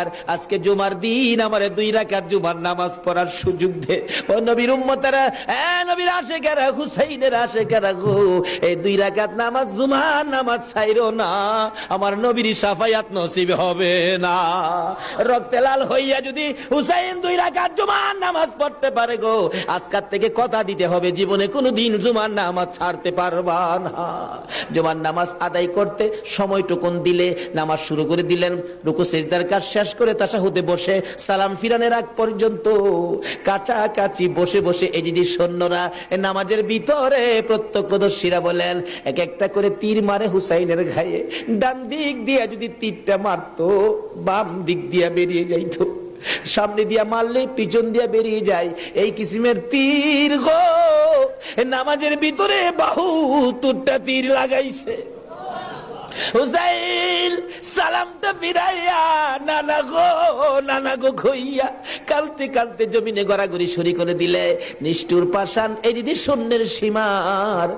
আর আজকে জুমার দিন আমারে 2 রাকাত জুমার নামাজ পড়ার সুযোগ দে। ও নবীর উম্মতেরা, নবীর আশিকেরা, হুসাইনের আশিকেরা গো, এই 2 রাকাত নামাজ জুমার নামাজ ছাইরো না, আমার নবীর শাফায়াত নসিব হবে না। রক্তে লাল হইয়া যদি হুসাইন 2 রাকাত জুমার নামাজ পড়তে পারে গো, আজকাল থেকে কথা দিতে হবে জীবনে কোনোদিন জুমার নামাজ ছাড়তে পারবা না। জুমার নামাজ আদায় করতে সময়টুকুন দিলে নামাজ শুরু করে দিলেন, রুকু সিজদার কাজ শেষ করে তাশাহুদে বসে সালাম ফিরানের আগ পর্যন্ত কাছাকাছি বসে বসে এই যে সৈন্যরা নামাজের ভিতরে প্রত্যক্ষদর্শীরা বলেন এক একটা করে তীর মারে হুসাইনের গায়ে। ডান দিক দিয়ে যদি তীরটা মারতো, বাম দিক দিয়ে বেরিয়ে যাইতো, সামনে দিয়া মারলে পিছন দিয়া বেরিয়ে যায়, এই কিসিমের তীর গো। নামাজের ভিতরে 72টা তীর লাগাইছে। হুসাইন সালামটা ফিরাইয়া নানা গো কইয়া কালতে কালতে জমিনে গড়াগড়ি সরি করে দিলে। নিষ্ঠুর পাষাণ এই যদি শূন্যের সীমার